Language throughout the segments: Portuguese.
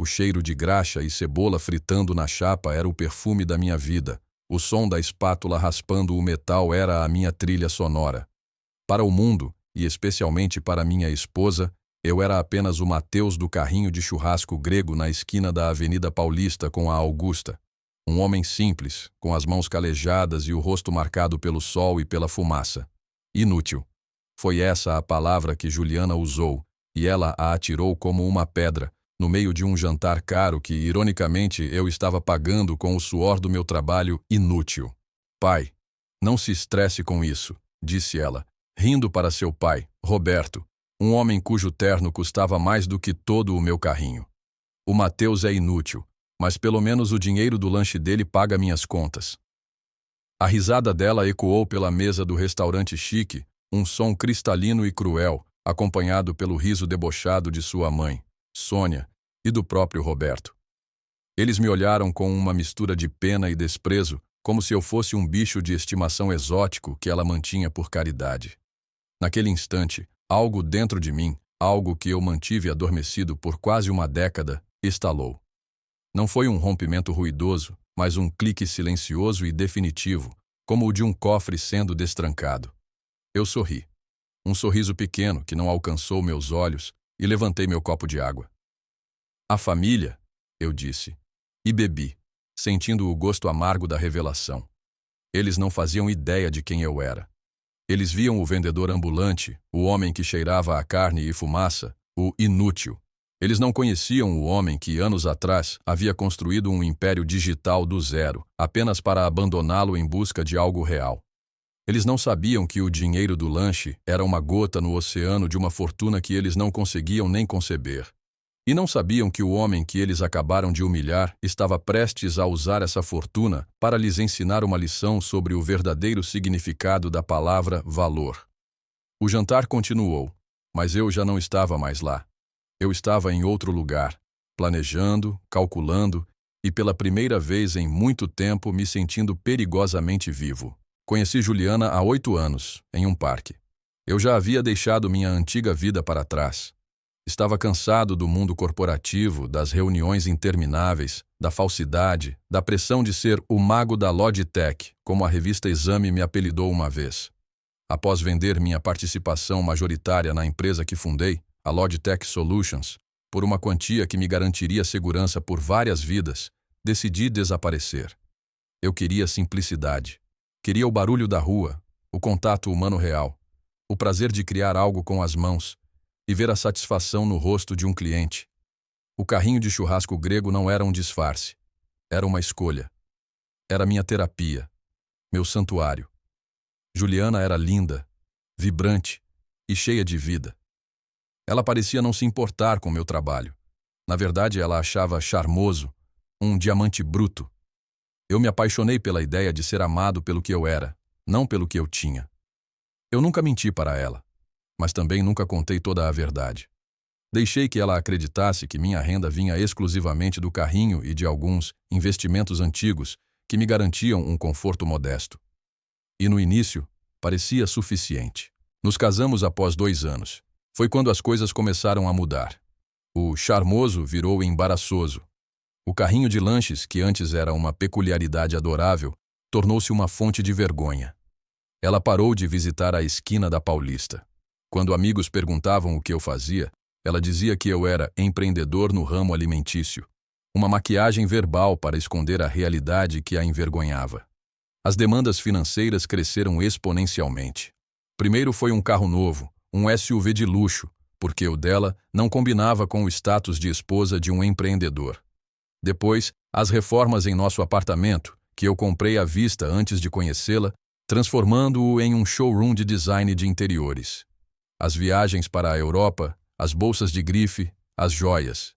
O cheiro de graxa e cebola fritando na chapa era o perfume da minha vida. O som da espátula raspando o metal era a minha trilha sonora. Para o mundo, e especialmente para minha esposa, eu era apenas o Mateus do carrinho de churrasco grego na esquina da Avenida Paulista com a Augusta. Um homem simples, com as mãos calejadas e o rosto marcado pelo sol e pela fumaça. Inútil. Foi essa a palavra que Juliana usou, e ela a atirou como uma pedra, no meio de um jantar caro que, ironicamente, eu estava pagando com o suor do meu trabalho inútil. Pai, não se estresse com isso, disse ela, rindo para seu pai, Roberto, um homem cujo terno custava mais do que todo o meu carrinho. O Mateus é inútil, mas pelo menos o dinheiro do lanche dele paga minhas contas. A risada dela ecoou pela mesa do restaurante chique, um som cristalino e cruel, acompanhado pelo riso debochado de sua mãe, Sônia, e do próprio Roberto. Eles me olharam com uma mistura de pena e desprezo, como se eu fosse um bicho de estimação exótico que ela mantinha por caridade. Naquele instante, algo dentro de mim, algo que eu mantive adormecido por quase uma década, estalou. Não foi um rompimento ruidoso, mas um clique silencioso e definitivo, como o de um cofre sendo destrancado. Eu sorri. Um sorriso pequeno que não alcançou meus olhos, e levantei meu copo de água. A família, eu disse, e bebi, sentindo o gosto amargo da revelação. Eles não faziam ideia de quem eu era. Eles viam o vendedor ambulante, o homem que cheirava a carne e fumaça, o inútil. Eles não conheciam o homem que, anos atrás, havia construído um império digital do zero, apenas para abandoná-lo em busca de algo real. Eles não sabiam que o dinheiro do lanche era uma gota no oceano de uma fortuna que eles não conseguiam nem conceber. E não sabiam que o homem que eles acabaram de humilhar estava prestes a usar essa fortuna para lhes ensinar uma lição sobre o verdadeiro significado da palavra valor. O jantar continuou, mas eu já não estava mais lá. Eu estava em outro lugar, planejando, calculando e pela primeira vez em muito tempo me sentindo perigosamente vivo. Conheci Juliana há 8 anos, em um parque. Eu já havia deixado minha antiga vida para trás. Estava cansado do mundo corporativo, das reuniões intermináveis, da falsidade, da pressão de ser o mago da Logitech, como a revista Exame me apelidou uma vez. Após vender minha participação majoritária na empresa que fundei, a Logitech Solutions, por uma quantia que me garantiria segurança por várias vidas, decidi desaparecer. Eu queria simplicidade. Queria o barulho da rua, o contato humano real, o prazer de criar algo com as mãos e ver a satisfação no rosto de um cliente. O carrinho de churrasco grego não era um disfarce. Era uma escolha. Era minha terapia, meu santuário. Juliana era linda, vibrante e cheia de vida. Ela parecia não se importar com meu trabalho. Na verdade, ela achava charmoso, um diamante bruto. Eu me apaixonei pela ideia de ser amado pelo que eu era, não pelo que eu tinha. Eu nunca menti para ela, mas também nunca contei toda a verdade. Deixei que ela acreditasse que minha renda vinha exclusivamente do carrinho e de alguns investimentos antigos que me garantiam um conforto modesto. E no início, parecia suficiente. Nos casamos após 2 anos. Foi quando as coisas começaram a mudar. O charmoso virou embaraçoso. O carrinho de lanches, que antes era uma peculiaridade adorável, tornou-se uma fonte de vergonha. Ela parou de visitar a esquina da Paulista. Quando amigos perguntavam o que eu fazia, ela dizia que eu era empreendedor no ramo alimentício. Uma maquiagem verbal para esconder a realidade que a envergonhava. As demandas financeiras cresceram exponencialmente. Primeiro foi um carro novo, um SUV de luxo, porque o dela não combinava com o status de esposa de um empreendedor. Depois, as reformas em nosso apartamento, que eu comprei à vista antes de conhecê-la, transformando-o em um showroom de design de interiores. As viagens para a Europa, as bolsas de grife, as joias.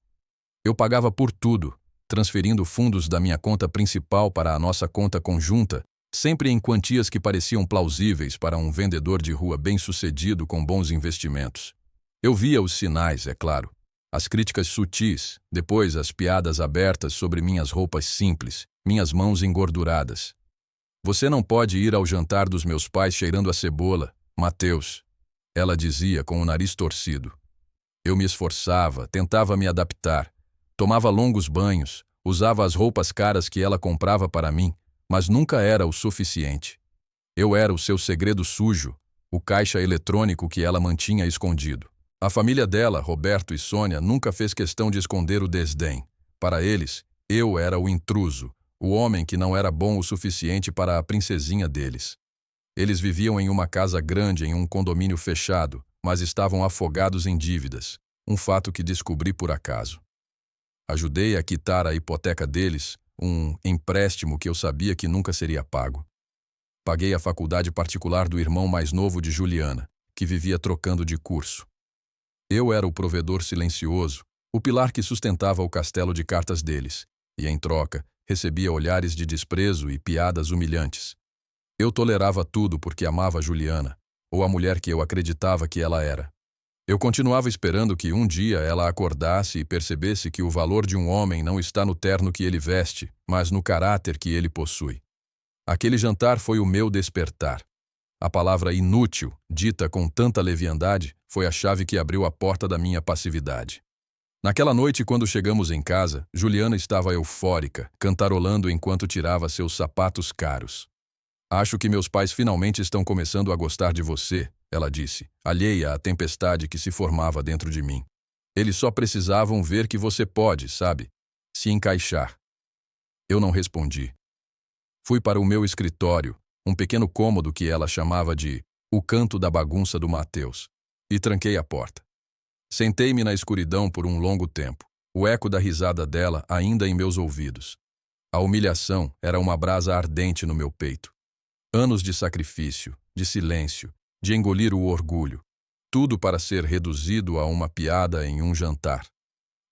Eu pagava por tudo, transferindo fundos da minha conta principal para a nossa conta conjunta, sempre em quantias que pareciam plausíveis para um vendedor de rua bem-sucedido com bons investimentos. Eu via os sinais, é claro. As críticas sutis, depois as piadas abertas sobre minhas roupas simples, minhas mãos engorduradas. Você não pode ir ao jantar dos meus pais cheirando a cebola, Mateus, ela dizia com o nariz torcido. Eu me esforçava, tentava me adaptar, Tomava longos banhos, usava as roupas caras que ela comprava para mim, mas nunca era o suficiente. Eu era o seu segredo sujo, o caixa eletrônico que ela mantinha escondido. A família dela, Roberto e Sônia, nunca fez questão de esconder o desdém. Para eles, eu era o intruso, o homem que não era bom o suficiente para a princesinha deles. Eles viviam em uma casa grande em um condomínio fechado, mas estavam afogados em dívidas, um fato que descobri por acaso. Ajudei a quitar a hipoteca deles, um empréstimo que eu sabia que nunca seria pago. Paguei a faculdade particular do irmão mais novo de Juliana, que vivia trocando de curso. Eu era o provedor silencioso, o pilar que sustentava o castelo de cartas deles, e, em troca, recebia olhares de desprezo e piadas humilhantes. Eu tolerava tudo porque amava Juliana, ou a mulher que eu acreditava que ela era. Eu continuava esperando que um dia ela acordasse e percebesse que o valor de um homem não está no terno que ele veste, mas no caráter que ele possui. Aquele jantar foi o meu despertar. A palavra inútil, dita com tanta leviandade, foi a chave que abriu a porta da minha passividade. Naquela noite, quando chegamos em casa, Juliana estava eufórica, cantarolando enquanto tirava seus sapatos caros. "Acho que meus pais finalmente estão começando a gostar de você", ela disse, alheia à tempestade que se formava dentro de mim. "Eles só precisavam ver que você pode, sabe, se encaixar." Eu não respondi. Fui para o meu escritório, um pequeno cômodo que ela chamava de o canto da bagunça do Mateus, e tranquei a porta. Sentei-me na escuridão por um longo tempo, o eco da risada dela ainda em meus ouvidos. A humilhação era uma brasa ardente no meu peito. Anos de sacrifício, de silêncio, de engolir o orgulho, tudo para ser reduzido a uma piada em um jantar.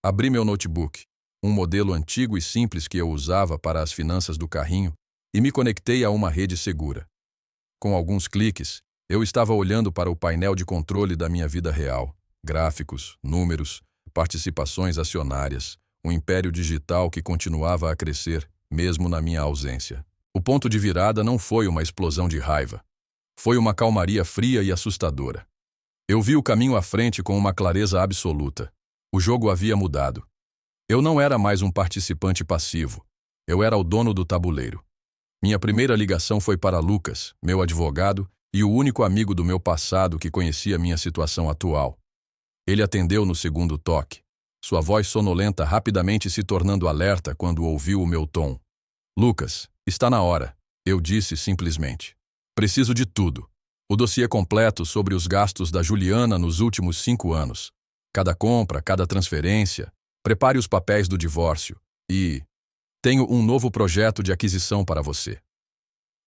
Abri meu notebook, um modelo antigo e simples que eu usava para as finanças do carrinho, e me conectei a uma rede segura. Com alguns cliques, eu estava olhando para o painel de controle da minha vida real. Gráficos, números, participações acionárias, um império digital que continuava a crescer, mesmo na minha ausência. O ponto de virada não foi uma explosão de raiva. Foi uma calmaria fria e assustadora. Eu vi o caminho à frente com uma clareza absoluta. O jogo havia mudado. Eu não era mais um participante passivo. Eu era o dono do tabuleiro. Minha primeira ligação foi para Lucas, meu advogado e o único amigo do meu passado que conhecia minha situação atual. Ele atendeu no segundo toque, sua voz sonolenta rapidamente se tornando alerta quando ouviu o meu tom. "Lucas, está na hora", eu disse simplesmente. "Preciso de tudo. O dossiê completo sobre os gastos da Juliana nos últimos 5 anos. Cada compra, cada transferência. Prepare os papéis do divórcio. E tenho um novo projeto de aquisição para você."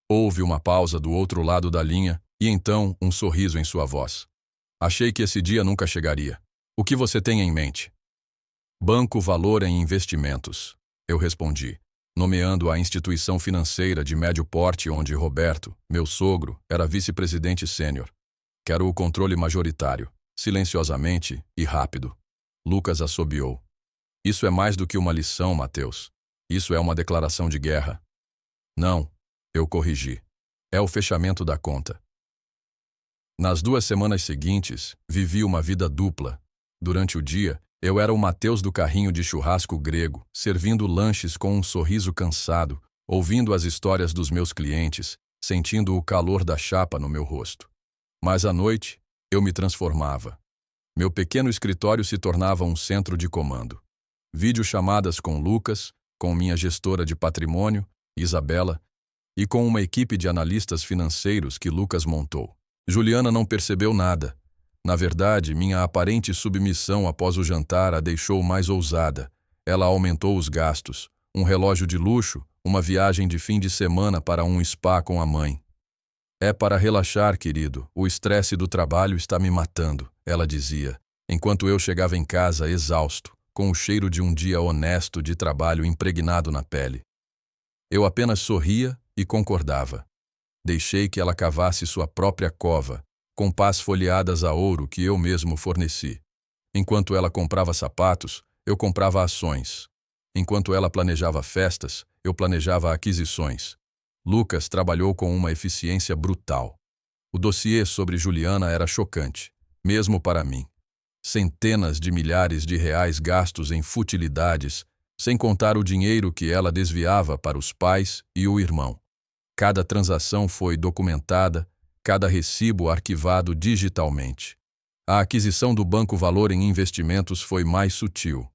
Houve uma pausa do outro lado da linha e então um sorriso em sua voz. "Achei que esse dia nunca chegaria. O que você tem em mente?" "Banco Valor em Investimentos", eu respondi, nomeando a instituição financeira de médio porte onde Roberto, meu sogro, era vice-presidente sênior. "Quero o controle majoritário", silenciosamente e rápido. Lucas assobiou. "Isso é mais do que uma lição, Mateus. Isso é uma declaração de guerra." "Não", eu corrigi. "É o fechamento da conta." Nas 2 semanas seguintes, vivi uma vida dupla. Durante o dia, eu era o Mateus do carrinho de churrasco grego, servindo lanches com um sorriso cansado, ouvindo as histórias dos meus clientes, sentindo o calor da chapa no meu rosto. Mas à noite, eu me transformava. Meu pequeno escritório se tornava um centro de comando. Videochamadas com Lucas, com minha gestora de patrimônio, Isabela, e com uma equipe de analistas financeiros que Lucas montou. Juliana não percebeu nada. Na verdade, minha aparente submissão após o jantar a deixou mais ousada. Ela aumentou os gastos, um relógio de luxo, uma viagem de fim de semana para um spa com a mãe. "É para relaxar, querido, o estresse do trabalho está me matando", ela dizia, enquanto eu chegava em casa exausto, com o cheiro de um dia honesto de trabalho impregnado na pele. Eu apenas sorria e concordava. Deixei que ela cavasse sua própria cova, com pás folheadas a ouro que eu mesmo forneci. Enquanto ela comprava sapatos, eu comprava ações. Enquanto ela planejava festas, eu planejava aquisições. Lucas trabalhou com uma eficiência brutal. O dossiê sobre Juliana era chocante, mesmo para mim. centenas de milhares de reais gastos em futilidades, sem contar o dinheiro que ela desviava para os pais e o irmão. Cada transação foi documentada, cada recibo arquivado digitalmente. A aquisição do Banco Valor em investimentos foi mais sutil.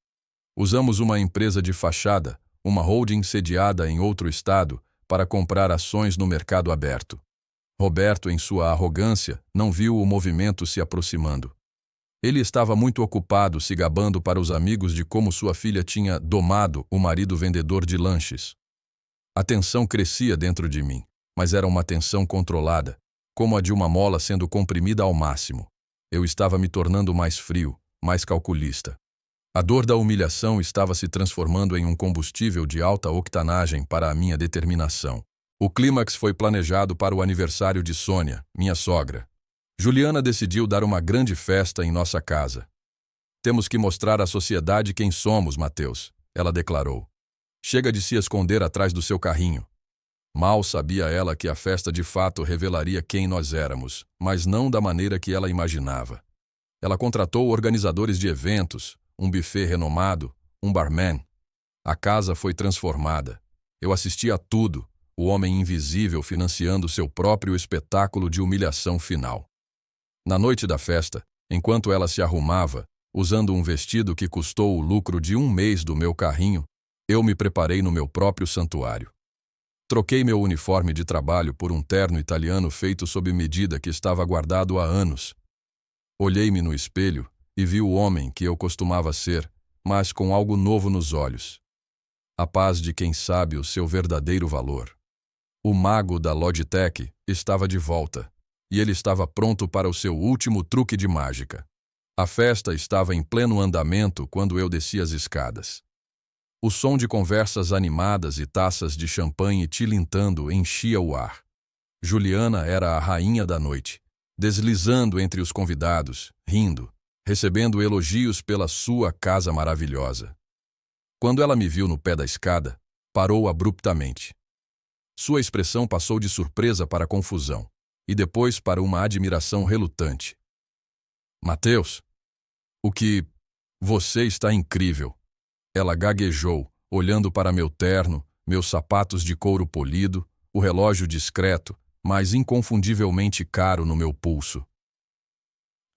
Usamos uma empresa de fachada, uma holding sediada em outro estado, para comprar ações no mercado aberto. Roberto, em sua arrogância, não viu o movimento se aproximando. Ele estava muito ocupado se gabando para os amigos de como sua filha tinha domado o marido vendedor de lanches. A tensão crescia dentro de mim, mas era uma tensão controlada, como a de uma mola sendo comprimida ao máximo. Eu estava me tornando mais frio, mais calculista. A dor da humilhação estava se transformando em um combustível de alta octanagem para a minha determinação. O clímax foi planejado para o aniversário de Sônia, minha sogra. Juliana decidiu dar uma grande festa em nossa casa. Temos que mostrar à sociedade quem somos, Mateus, ela declarou. Chega de se esconder atrás do seu carrinho. Mal sabia ela que a festa de fato revelaria quem nós éramos, mas não da maneira que ela imaginava. Ela contratou organizadores de eventos, um buffet renomado, um barman. A casa foi transformada. Eu assisti a tudo, o homem invisível financiando seu próprio espetáculo de humilhação final. Na noite da festa, enquanto ela se arrumava, usando um vestido que custou o lucro de um mês do meu carrinho, eu me preparei no meu próprio santuário. Troquei meu uniforme de trabalho por um terno italiano feito sob medida que estava guardado há anos. Olhei-me no espelho e vi o homem que eu costumava ser, mas com algo novo nos olhos. A paz de quem sabe o seu verdadeiro valor. O mago da Logitech estava de volta, e ele estava pronto para o seu último truque de mágica. A festa estava em pleno andamento quando eu desci as escadas. O som de conversas animadas e taças de champanhe tilintando enchia o ar. Juliana era a rainha da noite, deslizando entre os convidados, rindo, recebendo elogios pela sua casa maravilhosa. Quando ela me viu no pé da escada, parou abruptamente. Sua expressão passou de surpresa para confusão, e depois para uma admiração relutante. Mateus, você está incrível. Ela gaguejou, olhando para meu terno, meus sapatos de couro polido, o relógio discreto, mas inconfundivelmente caro no meu pulso.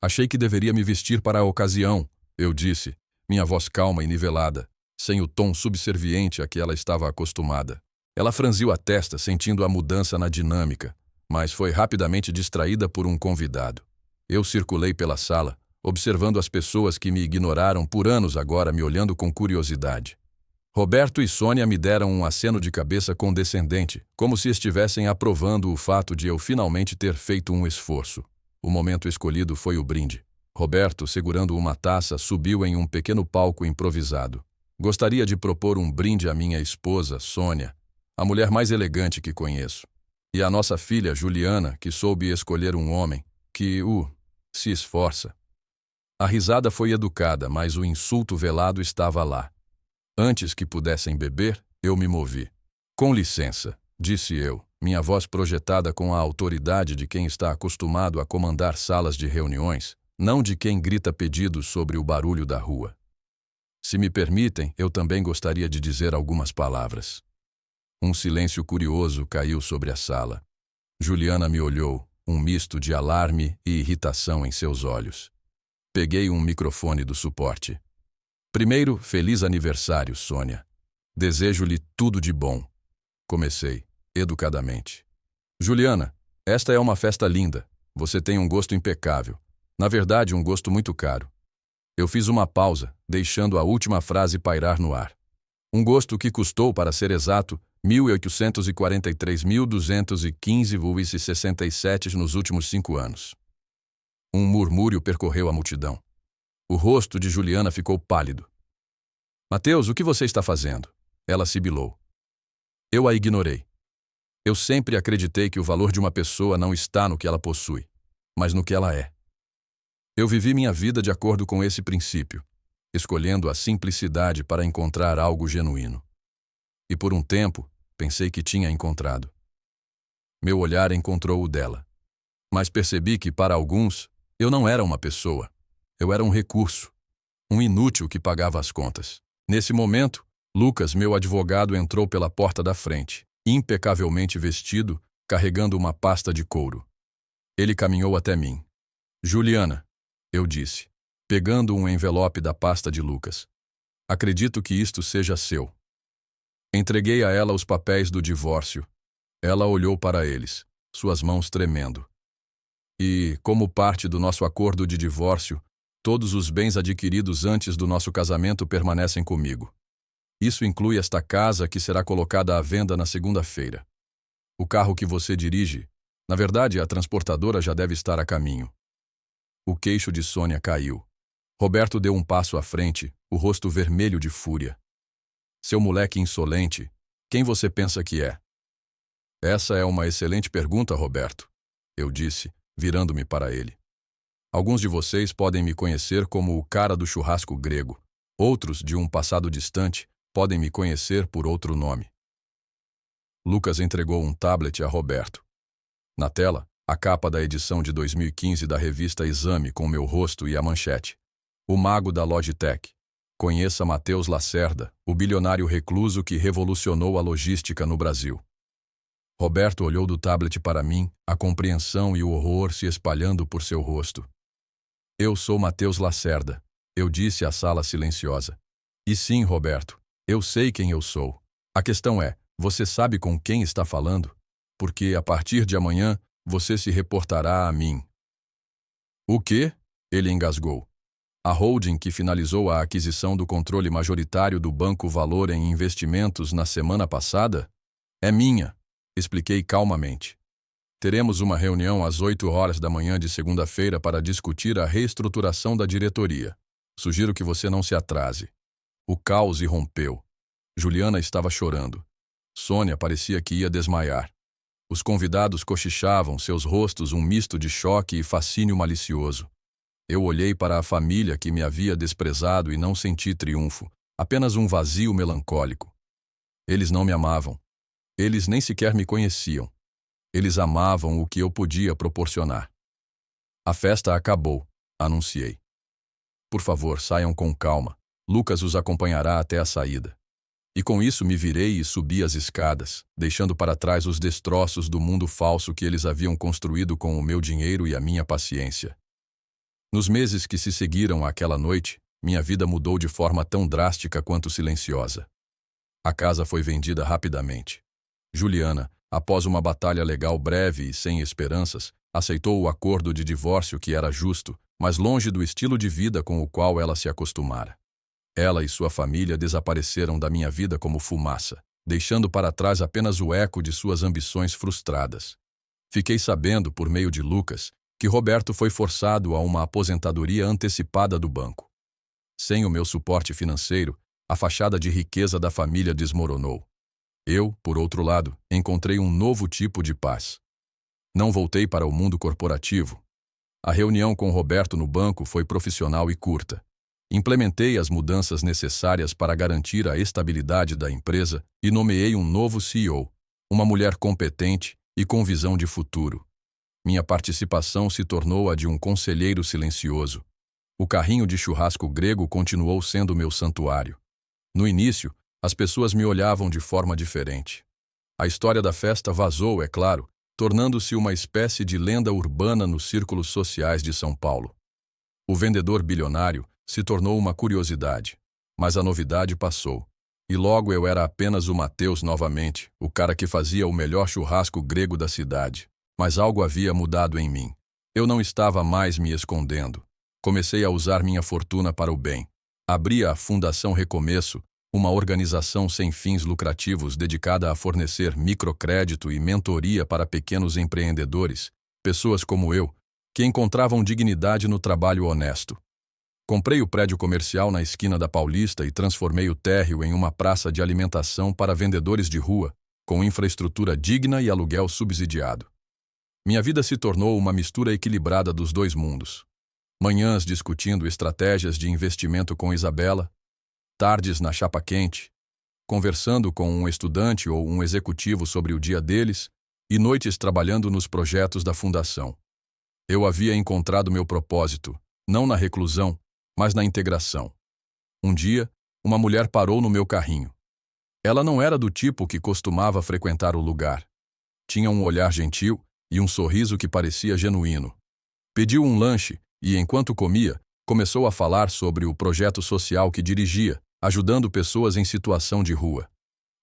Achei que deveria me vestir para a ocasião, eu disse, minha voz calma e nivelada, sem o tom subserviente a que ela estava acostumada. Ela franziu a testa, sentindo a mudança na dinâmica, mas foi rapidamente distraída por um convidado. Eu circulei pela sala, observando as pessoas que me ignoraram por anos agora me olhando com curiosidade. Roberto e Sônia me deram um aceno de cabeça condescendente, como se estivessem aprovando o fato de eu finalmente ter feito um esforço. O momento escolhido foi o brinde. Roberto, segurando uma taça, subiu em um pequeno palco improvisado. Gostaria de propor um brinde à minha esposa, Sônia, a mulher mais elegante que conheço, e à nossa filha, Juliana, que soube escolher um homem que se esforça. A risada foi educada, mas o insulto velado estava lá. Antes que pudessem beber, eu me movi. Com licença, disse eu, minha voz projetada com a autoridade de quem está acostumado a comandar salas de reuniões, não de quem grita pedidos sobre o barulho da rua. Se me permitem, eu também gostaria de dizer algumas palavras. Um silêncio curioso caiu sobre a sala. Juliana me olhou, um misto de alarme e irritação em seus olhos. Peguei um microfone do suporte. Primeiro, feliz aniversário, Sônia. Desejo-lhe tudo de bom. Comecei, educadamente. Juliana, esta é uma festa linda. Você tem um gosto impecável. Na verdade, um gosto muito caro. Eu fiz uma pausa, deixando a última frase pairar no ar. Um gosto que custou, para ser exato, 1.843.215,67 nos últimos 5 anos. Um murmúrio percorreu a multidão. O rosto de Juliana ficou pálido. Mateus, o que você está fazendo? Ela sibilou. Eu a ignorei. Eu sempre acreditei que o valor de uma pessoa não está no que ela possui, mas no que ela é. Eu vivi minha vida de acordo com esse princípio, escolhendo a simplicidade para encontrar algo genuíno. E por um tempo, pensei que tinha encontrado. Meu olhar encontrou o dela. Mas percebi que, para alguns, eu não era uma pessoa. Eu era um recurso, um inútil que pagava as contas. Nesse momento, Lucas, meu advogado, entrou pela porta da frente, impecavelmente vestido, carregando uma pasta de couro. Ele caminhou até mim. Juliana, eu disse, pegando um envelope da pasta de Lucas. Acredito que isto seja seu. Entreguei a ela os papéis do divórcio. Ela olhou para eles, suas mãos tremendo. E, como parte do nosso acordo de divórcio, todos os bens adquiridos antes do nosso casamento permanecem comigo. Isso inclui esta casa que será colocada à venda na segunda-feira. O carro que você dirige, na verdade, a transportadora já deve estar a caminho. O queixo de Sônia caiu. Roberto deu um passo à frente, o rosto vermelho de fúria. Seu moleque insolente, quem você pensa que é? Essa é uma excelente pergunta, Roberto, eu disse, virando-me para ele. Alguns de vocês podem me conhecer como o cara do churrasco grego. Outros, de um passado distante, podem me conhecer por outro nome. Lucas entregou um tablet a Roberto. Na tela, a capa da edição de 2015 da revista Exame com meu rosto e a manchete. O mago da Logitech. Conheça Matheus Lacerda, o bilionário recluso que revolucionou a logística no Brasil. Roberto olhou do tablet para mim, a compreensão e o horror se espalhando por seu rosto. Eu sou Matheus Lacerda, eu disse à sala silenciosa. E sim, Roberto, eu sei quem eu sou. A questão é, você sabe com quem está falando? Porque, a partir de amanhã, você se reportará a mim. O quê? Ele engasgou. A holding que finalizou a aquisição do controle majoritário do Banco Valor em Investimentos na semana passada? É minha, expliquei calmamente. Teremos uma reunião às 8 horas da manhã de segunda-feira para discutir a reestruturação da diretoria. Sugiro que você não se atrase. O caos irrompeu. Juliana estava chorando. Sônia parecia que ia desmaiar. Os convidados cochichavam, seus rostos um misto de choque e fascínio malicioso. Eu olhei para a família que me havia desprezado e não senti triunfo, apenas um vazio melancólico. Eles não me amavam. Eles nem sequer me conheciam. Eles amavam o que eu podia proporcionar. A festa acabou, anunciei. Por favor, saiam com calma. Lucas os acompanhará até a saída. E com isso me virei e subi as escadas, deixando para trás os destroços do mundo falso que eles haviam construído com o meu dinheiro e a minha paciência. Nos meses que se seguiram àquela noite, minha vida mudou de forma tão drástica quanto silenciosa. A casa foi vendida rapidamente. Juliana, após uma batalha legal breve e sem esperanças, aceitou o acordo de divórcio que era justo, mas longe do estilo de vida com o qual ela se acostumara. Ela e sua família desapareceram da minha vida como fumaça, deixando para trás apenas o eco de suas ambições frustradas. Fiquei sabendo, por meio de Lucas, que Roberto foi forçado a uma aposentadoria antecipada do banco. Sem o meu suporte financeiro, a fachada de riqueza da família desmoronou. Eu, por outro lado, encontrei um novo tipo de paz. Não voltei para o mundo corporativo. A reunião com Roberto no banco foi profissional e curta. Implementei as mudanças necessárias para garantir a estabilidade da empresa e nomeei um novo CEO, uma mulher competente e com visão de futuro. Minha participação se tornou a de um conselheiro silencioso. O carrinho de churrasco grego continuou sendo meu santuário. No início, as pessoas me olhavam de forma diferente. A história da festa vazou, é claro, tornando-se uma espécie de lenda urbana nos círculos sociais de São Paulo. O vendedor bilionário se tornou uma curiosidade, mas a novidade passou. E logo eu era apenas o Matheus novamente, o cara que fazia o melhor churrasco grego da cidade. Mas algo havia mudado em mim. Eu não estava mais me escondendo. Comecei a usar minha fortuna para o bem. Abri a Fundação Recomeço, uma organização sem fins lucrativos dedicada a fornecer microcrédito e mentoria para pequenos empreendedores, pessoas como eu, que encontravam dignidade no trabalho honesto. Comprei o prédio comercial na esquina da Paulista e transformei o térreo em uma praça de alimentação para vendedores de rua, com infraestrutura digna e aluguel subsidiado. Minha vida se tornou uma mistura equilibrada dos dois mundos. Manhãs discutindo estratégias de investimento com Isabela, tardes na chapa quente, conversando com um estudante ou um executivo sobre o dia deles, e noites trabalhando nos projetos da fundação. Eu havia encontrado meu propósito, não na reclusão, mas na integração. Um dia, uma mulher parou no meu carrinho. Ela não era do tipo que costumava frequentar o lugar. Tinha um olhar gentil e um sorriso que parecia genuíno. Pediu um lanche e, enquanto comia, começou a falar sobre o projeto social que dirigia, ajudando pessoas em situação de rua.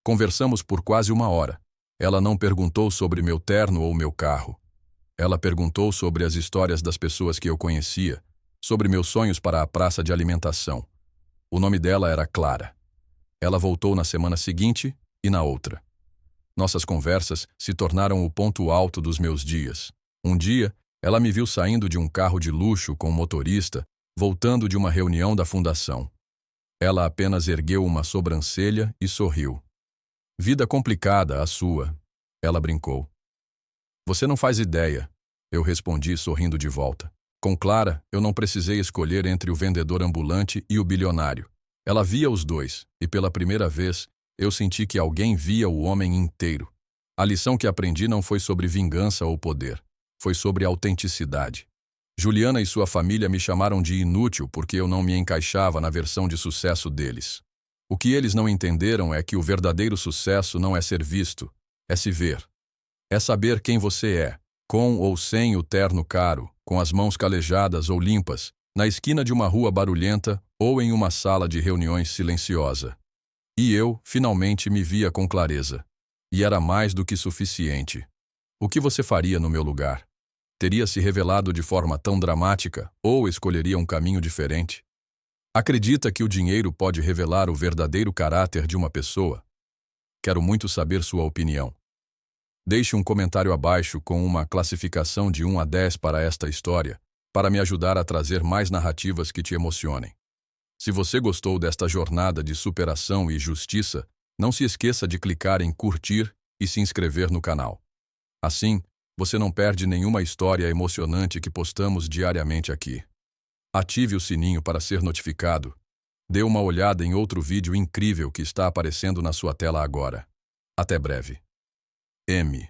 Conversamos por quase 1 hora. Ela não perguntou sobre meu terno ou meu carro. Ela perguntou sobre as histórias das pessoas que eu conhecia, sobre meus sonhos para a praça de alimentação. O nome dela era Clara. Ela voltou na semana seguinte e na outra. Nossas conversas se tornaram o ponto alto dos meus dias. Um dia, ela me viu saindo de um carro de luxo com um motorista, voltando de uma reunião da fundação. Ela apenas ergueu uma sobrancelha e sorriu. Vida complicada, a sua, ela brincou. Você não faz ideia, eu respondi sorrindo de volta. Com Clara, eu não precisei escolher entre o vendedor ambulante e o bilionário. Ela via os dois, e pela primeira vez, eu senti que alguém via o homem inteiro. A lição que aprendi não foi sobre vingança ou poder, foi sobre autenticidade. Juliana e sua família me chamaram de inútil porque eu não me encaixava na versão de sucesso deles. O que eles não entenderam é que o verdadeiro sucesso não é ser visto, é se ver. É saber quem você é, com ou sem o terno caro, com as mãos calejadas ou limpas, na esquina de uma rua barulhenta ou em uma sala de reuniões silenciosa. E eu, finalmente, me via com clareza. E era mais do que suficiente. O que você faria no meu lugar? Teria se revelado de forma tão dramática ou escolheria um caminho diferente? Acredita que o dinheiro pode revelar o verdadeiro caráter de uma pessoa? Quero muito saber sua opinião. Deixe um comentário abaixo com uma classificação de 1 a 10 para esta história, para me ajudar a trazer mais narrativas que te emocionem. Se você gostou desta jornada de superação e justiça, não se esqueça de clicar em curtir e se inscrever no canal. Assim, você não perde nenhuma história emocionante que postamos diariamente aqui. Ative o sininho para ser notificado. Dê uma olhada em outro vídeo incrível que está aparecendo na sua tela agora. Até breve. M.